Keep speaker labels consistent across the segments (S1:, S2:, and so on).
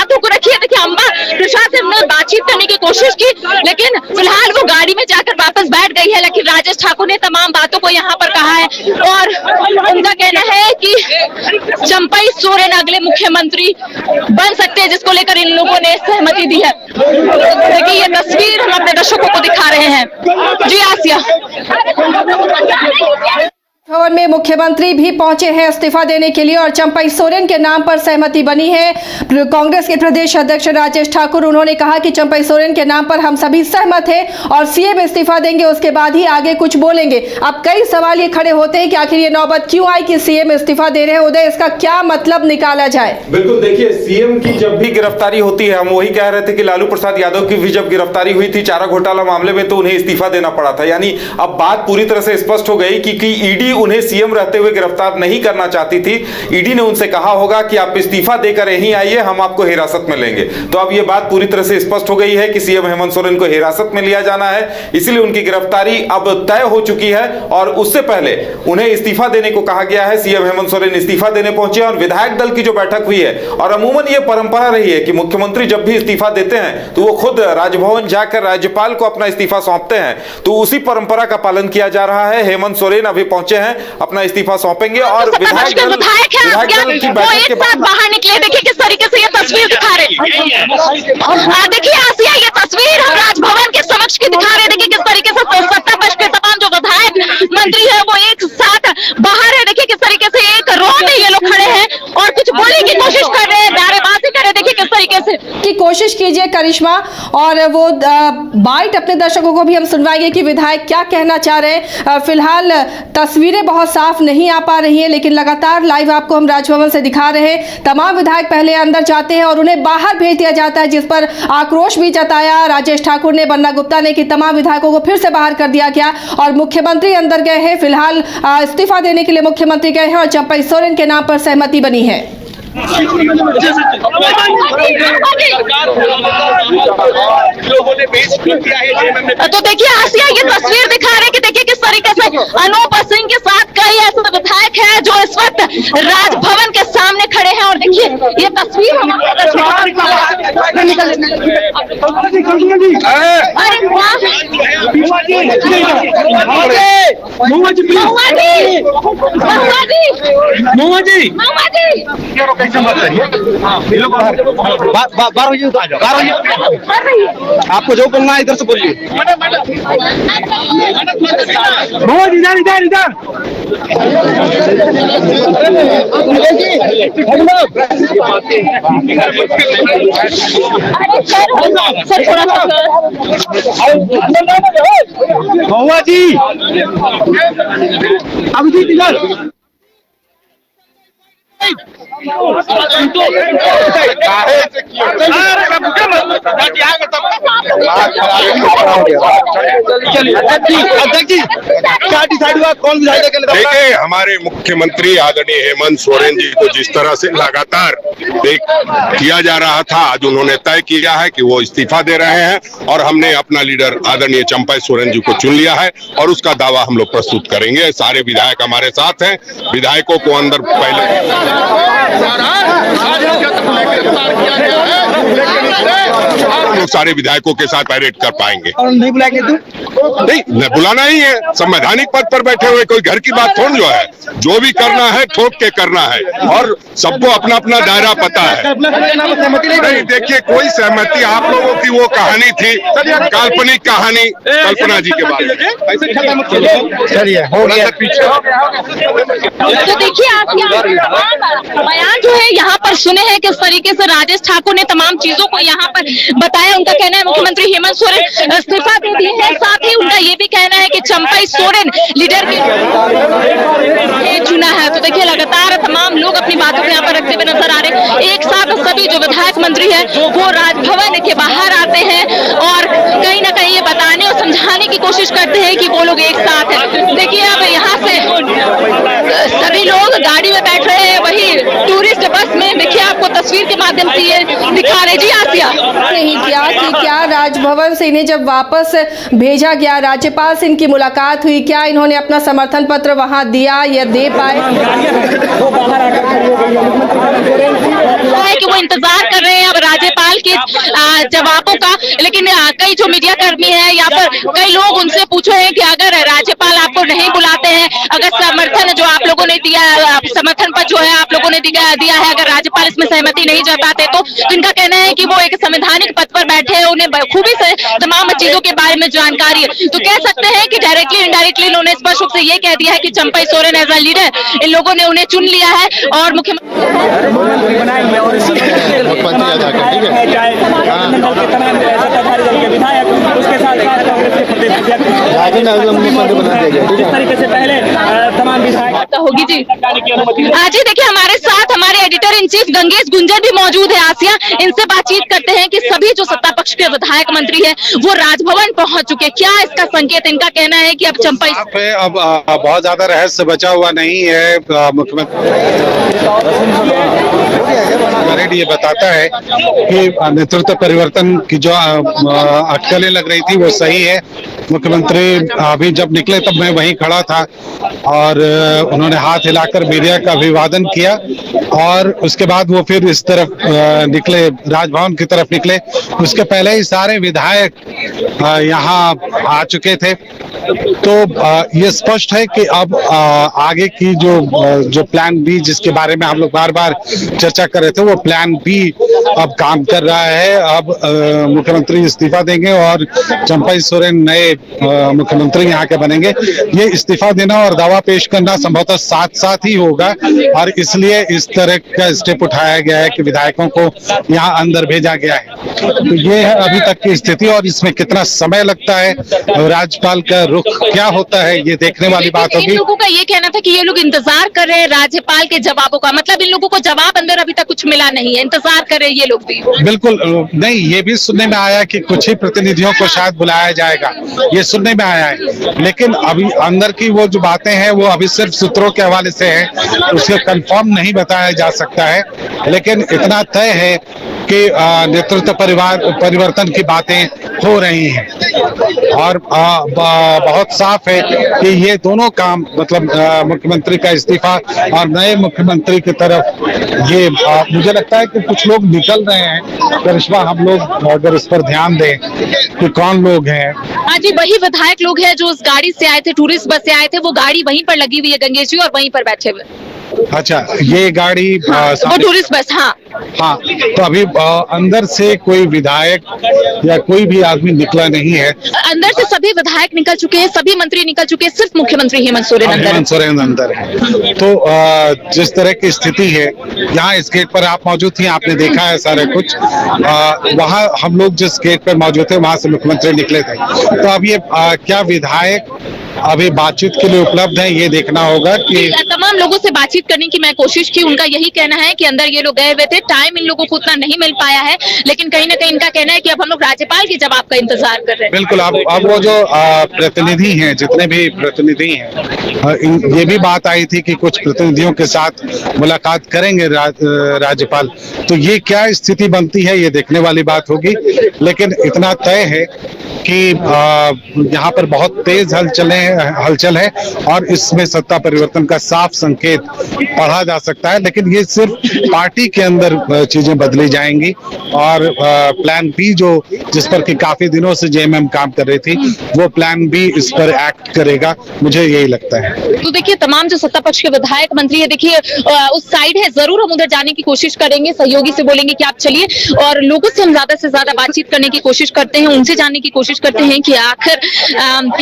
S1: बातों को रखी है। देखिए अम्बा प्रसाद से उन्होंने बातचीत करने की कोशिश की, लेकिन फिलहाल वो गाड़ी में जाकर वापस बैठ गई है। लेकिन राजेश ठाकुर ने तमाम बातों को यहाँ पर कहा है और उनका कहना है कि चंपई सोरेन अगले मुख्यमंत्री बन सकते हैं, जिसको लेकर इन लोगों ने सहमति दी है। देखिए ये तस्वीर हम अपने दर्शकों को दिखा रहे हैं। जी आसिया।
S2: भवन में मुख्यमंत्री भी पहुंचे हैं इस्तीफा देने के लिए और चंपई सोरेन के नाम पर सहमति बनी है। कांग्रेस के प्रदेश अध्यक्ष राजेश ठाकुर, उन्होंने कहा कि चंपई सोरेन के नाम पर हम सभी सहमत हैं और सीएम इस्तीफा देंगे, उसके बाद ही आगे कुछ बोलेंगे। अब कई सवाल ये खड़े होते हैं कि आखिर ये नौबत क्यों आई कि सीएम इस्तीफा दे रहे हैं। उदय, इसका क्या मतलब निकाला जाए?
S3: बिल्कुल, देखिए सीएम की जब भी गिरफ्तारी होती है, हम वही कह रहे थे कि लालू प्रसाद यादव की भी जब गिरफ्तारी हुई थी चारा घोटाला मामले में, तो उन्हें इस्तीफा देना पड़ा था। यानी अब बात पूरी तरह से स्पष्ट हो गई कि ईडी उन्हें सीएम रहते हुए गिरफ्तार नहीं करना चाहती थी। ईडी ने उनसे कहा होगा कि आप इस्तीफा देकर यहीं आइए, हम आपको हिरासत में लेंगे। तो अब यह बात पूरी तरह से स्पष्ट हो गई है कि सीएम हेमंत सोरेन को हिरासत में लिया जाना है, इसलिए उनकी गिरफ्तारी अब तय हो चुकी है और उससे पहले उन्हें इस्तीफा देने को कहा गया है। सीएम हेमंत सोरेन इस्तीफा देने पहुंचे और विधायक दल की जो बैठक हुई है, और अमूमन यह परंपरा रही है कि मुख्यमंत्री जब भी इस्तीफा देते हैं तो वो खुद राजभवन जाकर राज्यपाल को अपना इस्तीफा सौंपते हैं, तो उसी परंपरा का पालन किया जा रहा है। हेमंत सोरेन अभी पहुंचे हैं, अपना इस्तीफा सौंपेंगे और विधायक दल की बैठक के बाद
S1: बाहर निकले। देखिए किस तरीके से ये तस्वीर दिखा रहे हैं। देखिए आसिया, ये तस्वीर हम राजभवन के समक्ष की दिखा रहे हैं। देखिए किस तरीके से सत्ता पक्ष के तमाम जो विधायक मंत्री है वो एक साथ बाहर है। देखिए किस तरीके से एक रो में ये लोग खड़े हैं और कुछ बोलने की कोशिश कर रहे हैं, नारेबाजी कर रहे हैं। देखिए किस तरीके से
S2: की कोशिश कीजिए करिश्मा, और वो बाइट अपने दर्शकों को भी हम सुनवाएंगे कि विधायक क्या कहना चाह रहे हैं। फिलहाल तस्वीरें बहुत साफ नहीं आ पा रही है, लेकिन लगातार लाइव आपको हम राजभवन से दिखा रहे हैं। तमाम विधायक पहले अंदर जाते हैं और उन्हें बाहर भेज दिया जाता है, जिस पर आक्रोश भी जताया राजेश ठाकुर ने, बन्ना गुप्ता ने, कि तमाम विधायकों को फिर से बाहर कर दिया गया और मुख्यमंत्री अंदर गए हैं। फिलहाल इस्तीफा देने के लिए मुख्यमंत्री गए हैं और चंपई सोरेन के नाम पर सहमति बनी है।
S1: तो देखिए आसिया, ये तस्वीर दिखा रहे हैं कि देखिए किस तरीके से अनूप सिंह के साथ कई ऐसे विधायक हैं जो इस वक्त राजभवन के सामने खड़े हैं और देखिए ये तस्वीर
S4: आपको जो बोलना है इधर से बोलिए। इधर इधर महुआ जी, अभिजीत इधर।
S5: देखिए, हमारे मुख्यमंत्री आदरणीय हेमंत सोरेन जी को जिस तरह से लगातार किया जा रहा था, आज उन्होंने तय किया है कि वो इस्तीफा दे रहे हैं और हमने अपना लीडर आदरणीय चंपई सोरेन जी को चुन लिया है और उसका दावा हम लोग प्रस्तुत करेंगे। सारे विधायक हमारे साथ हैं। विधायकों को अंदर पहले लोग सारे विधायकों के साथ पैरेड कर पाएंगे।
S4: और नहीं बुलाएंगे तो
S5: नहीं, बुलाना ही है। संवैधानिक पद पर बैठे हुए कोई घर की बात थोड़ी जो है, जो भी करना है ठोक के करना है और सबको अपना अपना दायरा पता है। नहीं, देखिए कोई सहमति, आप लोगों की वो कहानी थी, काल्पनिक कहानी कल्पना जी के बारे में।
S4: चलिए हो गया।
S1: तो देखिए आप बयान जो है यहाँ पर सुने हैं किस तरीके से राजेश ठाकुर ने तमाम चीजों को यहाँ पर बताया। उनका कहना है मुख्यमंत्री हेमंत सोरेन इस्तीफा दे दिए हैं, साथ ही उनका ये भी कहना है कि चंपई सोरेन लीडर के चुना है। तो देखिए लगातार तमाम लोग अपनी बातों को यहाँ पर रखते हुए नजर आ रहे हैं। एक साथ सभी जो विधायक मंत्री है वो राजभवन के बाहर आते हैं और कहीं ना कहीं ये बताने और समझाने की कोशिश करते हैं कि वो लोग एक साथ है। देखिए अब यहाँ से सभी लोग गाड़ी में बैठ रहे हैं, वही टूरिस्ट बस में। देखिए आपको तस्वीर के माध्यम से ये दिखा रहे। जी आसिया,
S2: नहीं किया कि क्या राजभवन से इन्हें जब वापस भेजा गया, राज्यपाल से इनकी मुलाकात हुई, क्या इन्होंने अपना समर्थन पत्र वहां दिया या दे पाए?
S1: कि वो इंतजार कर रहे हैं अब जवाबों का। लेकिन कई जो मीडिया कर्मी है या फिर कई लोग उनसे पूछे हैं कि अगर राज्यपाल आपको नहीं बुलाते हैं, अगर समर्थन जो आप लोगों ने दिया, समर्थन पर जो है आप लोगों ने दिया है, अगर राज्यपाल इसमें सहमति नहीं जताते तो इनका कहना है कि वो एक संवैधानिक पद पर बैठे हैं, उन्हें खूबी से तमाम चीजों के बारे में जानकारी है। तो कह सकते हैं कि डायरेक्टली इनडायरेक्टली उन्होंने स्पष्ट रूप से ये कह दिया है कि Champai Soren as a leader इन लोगों ने उन्हें चुन लिया है और
S6: मुख्यमंत्री बनाएंगे और इसी विधायक उसके साथ कांग्रेस के प्रदेश जिस तरीके से पहले तमाम विधायक
S1: होगी जी। आज ही देखिए हमारे साथ हमारे editor in chief Gangesh Guntur भी मौजूद है। आसिया, इनसे बातचीत करते हैं कि सभी जो सत्ता पक्ष के विधायक मंत्री हैं वो राजभवन पहुंच चुके, क्या इसका संकेत? इनका कहना है कि अब चंपई
S7: अब बहुत ज्यादा रहस्य बचा हुआ नहीं है। मुख्यमंत्री ये बताता है कि नेतृत्व परिवर्तन की जो अटकलें लग रही थी वो सही है। मुख्यमंत्री अभी जब निकले तब मैं वहीं खड़ा था और उन्होंने हाथ हिलाकर मीडिया का अभिवादन किया और उसके बाद वो फिर इस तरफ निकले, राजभवन की तरफ निकले। उसके पहले ही सारे विधायक यहाँ आ चुके थे। तो ये स्पष्ट है कि अब आगे की जो प्लान बी जिसके बारे में हम लोग बार बार चर्चा कर रहे थे, वो प्लान बी अब काम कर रहा है। अब मुख्यमंत्री इस्तीफा देंगे और चंपई सोरेन नए मुख्यमंत्री यहाँ के बनेंगे। ये इस्तीफा देना और दावा पेश करना संभवतः साथ साथ ही होगा और इसलिए इस तरह का स्टेप उठाया गया है कि विधायकों को यहाँ अंदर भेजा गया है। तो ये है अभी तक की स्थिति और इसमें कितना समय लगता है, राज्यपाल का रुख क्या होता है, ये देखने वाली बात होगी।
S1: इन लोगों का ये कहना था कि ये लोग इंतजार कर रहे हैं राज्यपाल के जवाबों का, मतलब इन लोगों को जवाब अंदर अभी तक कुछ मिला नहीं है, इंतजार कर रहे हैं ये लोग भी।
S7: बिल्कुल नहीं, ये भी सुनने में आया कि कुछ ही प्रतिनिधियों को शायद बुलाया जाएगा, ये सुनने में आया है। लेकिन अभी अंदर की वो जो बातें हैं वो अभी सिर्फ सूत्रों के हवाले से है, उसे कंफर्म नहीं बताया जा सकता है। लेकिन इतना तय है कि नेतृत्व परिवर्तन की बातें हो रही हैं और बहुत साफ है कि ये दोनों काम, मतलब मुख्यमंत्री का इस्तीफा और नए मुख्यमंत्री की तरफ ये मुझे लगता है कि कुछ लोग निकल रहे हैं। करिश्मा, हम लोग अगर इस पर ध्यान दें कि कौन लोग हैं।
S1: हाँ जी, वही विधायक लोग हैं जो उस गाड़ी से आए थे, टूरिस्ट बस से आए थे, वो गाड़ी वहीं पर लगी हुई है गंगेश जी और वहीं पर बैठे हुए।
S7: अच्छा, ये गाड़ी
S1: वो टूरिस्ट बस। हाँ
S7: हाँ, तो अभी अंदर से कोई विधायक या कोई भी आदमी निकला नहीं है।
S1: अंदर से सभी विधायक निकल चुके हैं, सभी मंत्री निकल चुके हैं, सिर्फ मुख्यमंत्री हेमंत सोरेन
S7: अंदर है। तो जिस तरह की स्थिति है यहाँ, इस गेट पर आप मौजूद थी, आपने देखा है सारा कुछ। वहाँ हम लोग जिस गेट पर मौजूद थे वहां से मुख्यमंत्री निकले थे। तो अब ये क्या विधायक अभी बातचीत के लिए उपलब्ध है, ये देखना होगा कि
S1: तमाम लोगों से बातचीत करने की मैं कोशिश की। उनका यही कहना है कि अंदर ये लोग गए हुए थे, टाइम इन लोगों को उतना नहीं मिल पाया है, लेकिन कहीं ना कहीं इनका कहना है कि अब हम लोग राज्यपाल के जवाब का इंतजार कर रहे हैं।
S7: बिल्कुल, अब वो जो प्रतिनिधि हैं, जितने भी प्रतिनिधि हैं, ये भी बात आई थी कि कुछ प्रतिनिधियों के साथ मुलाकात करेंगे राज्यपाल। तो ये क्या स्थिति बनती है, ये देखने वाली बात होगी। लेकिन इतना तय है कि यहाँ पर बहुत तेज हलचल है और इसमें सत्ता परिवर्तन का साफ संकेत पढ़ा जा सकता है। लेकिन ये सिर्फ पार्टी के अंदर चीजें बदली जाएंगी और प्लान बी जिस पर कि काफी दिनों से जेएमएम काम कर रही थी, वो प्लान बी इस पर एक्ट करेगा, मुझे यही लगता है।
S1: तो देखिए, तमाम जो सत्ता पक्ष के विधायक मंत्री है, देखिए उस साइड है, जरूर हम उधर जाने की कोशिश करेंगे, सहयोगी से बोलेंगे कि आप चलिए और लोगों से हम ज्यादा से ज्यादा बातचीत करने की कोशिश करते हैं, उनसे जानने की कोशिश करते हैं कि आखिर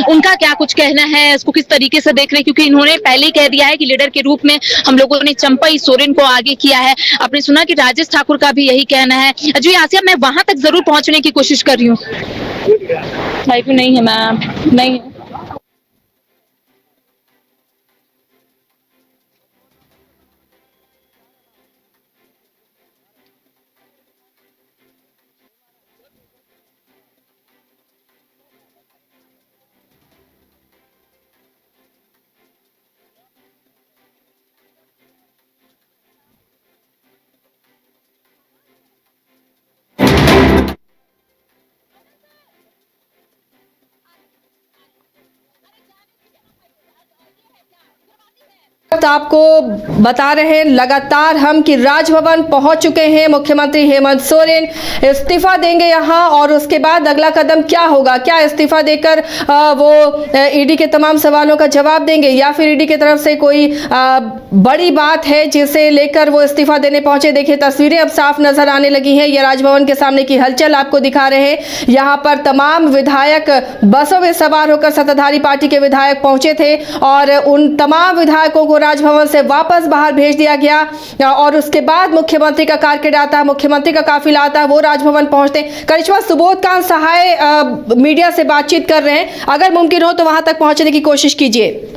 S1: उनका क्या कुछ कहना है, इसको किस तरीके से देख रहे हैं, क्योंकि इन्होंने पहले ही कह दिया है कि लीडर के रूप में हम लोगों ने चंपई सोरेन को आगे किया है। आपने सुना कि राजेश ठाकुर का भी यही कहना है। जी आसिया, मैं वहां तक जरूर पहुंचने की कोशिश कर रही हूँ। लाइव नहीं है मैम, नहीं है।
S2: वक्त आपको बता रहे हैं लगातार हम कि राजभवन पहुंच चुके हैं। मुख्यमंत्री हेमंत सोरेन इस्तीफा देंगे यहां और उसके बाद अगला कदम क्या होगा? क्या इस्तीफा देकर वो ईडी के तमाम सवालों का जवाब देंगे या फिर ईडी की तरफ से कोई बड़ी बात है जिसे लेकर वो इस्तीफा देने पहुंचे? देखिए तस्वीरें अब साफ नजर आने लगी हैं। ये राजभवन के सामने की हलचल आपको दिखा रहे हैं। यहाँ पर तमाम विधायक बसों में सवार होकर सत्ताधारी पार्टी के विधायक पहुंचे थे और उन तमाम विधायकों को राजभवन से वापस बाहर भेज दिया गया और उसके बाद मुख्यमंत्री का कारकेड आता, मुख्यमंत्री का काफिला आता, वो राजभवन पहुंचते। करिश्मा, सुबोधकांत सहाय मीडिया से बातचीत कर रहे हैं, अगर मुमकिन हो तो वहां तक पहुंचने की कोशिश कीजिए।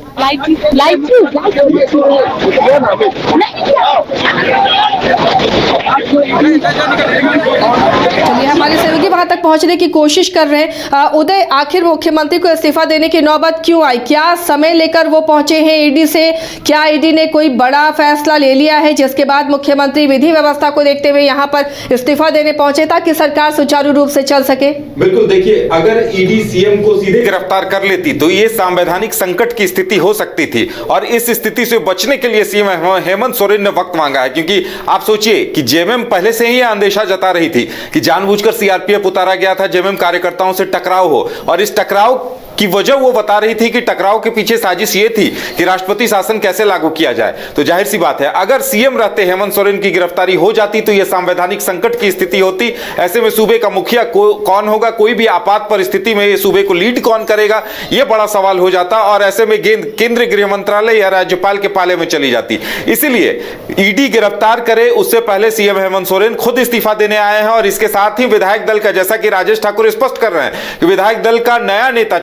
S2: चलिए हमारे सहयोगी वहां तक पहुंचने की कोशिश कर रहे हैं। उदय, आखिर मुख्यमंत्री को इस्तीफा देने की नौबत क्यों आई? क्या समय लेकर वो पहुंचे हैं ईडी से? क्या ईडी ने कोई बड़ा फैसला ले लिया है जिसके बाद मुख्यमंत्री विधि व्यवस्था को देखते हुए यहाँ पर इस्तीफा देने पहुंचे ताकि सरकार सुचारू रूप से चल सके?
S3: बिल्कुल, देखिए अगर ईडी सीएम को सीधे गिरफ्तार कर लेती तो ये संवैधानिक संकट की स्थिति हो सकती थी और इस स्थिति से बचने के लिए सीएम हेमंत सोरेन ने वक्त मांगा है। क्योंकि आप सोचिए कि जेएमएम पहले से ही अंदेशा जता रही थी कि जानबूझकर सीआरपीएफ उतारा गया था जेएमएम कार्यकर्ताओं से टकराव हो, और इस टकराव की वजह वो बता रही थी कि टकराव के पीछे साजिश ये थी कि राष्ट्रपति शासन कैसे लागू किया जाए। तो जाहिर सी बात है अगर सीएम रहते हेमंत सोरेन की गिरफ्तारी हो जाती तो यह संवैधानिक संकट की स्थिति होती। ऐसे में सूबे का मुखिया कौन होगा, कोई भी आपात परिस्थिति में सूबे को लीड कौन करेगा, यह बड़ा सवाल हो जाता और ऐसे में केंद्रीय गृह मंत्रालय या राज्यपाल के पाले में चली जाती। इसीलिए ईडी गिरफ्तार करे उससे पहले सीएम हेमंत सोरेन खुद इस्तीफा देने आए हैं और इसके साथ ही विधायक दल का, जैसा कि राजेश ठाकुर स्पष्ट कर रहे हैं कि विधायक दल का नया नेता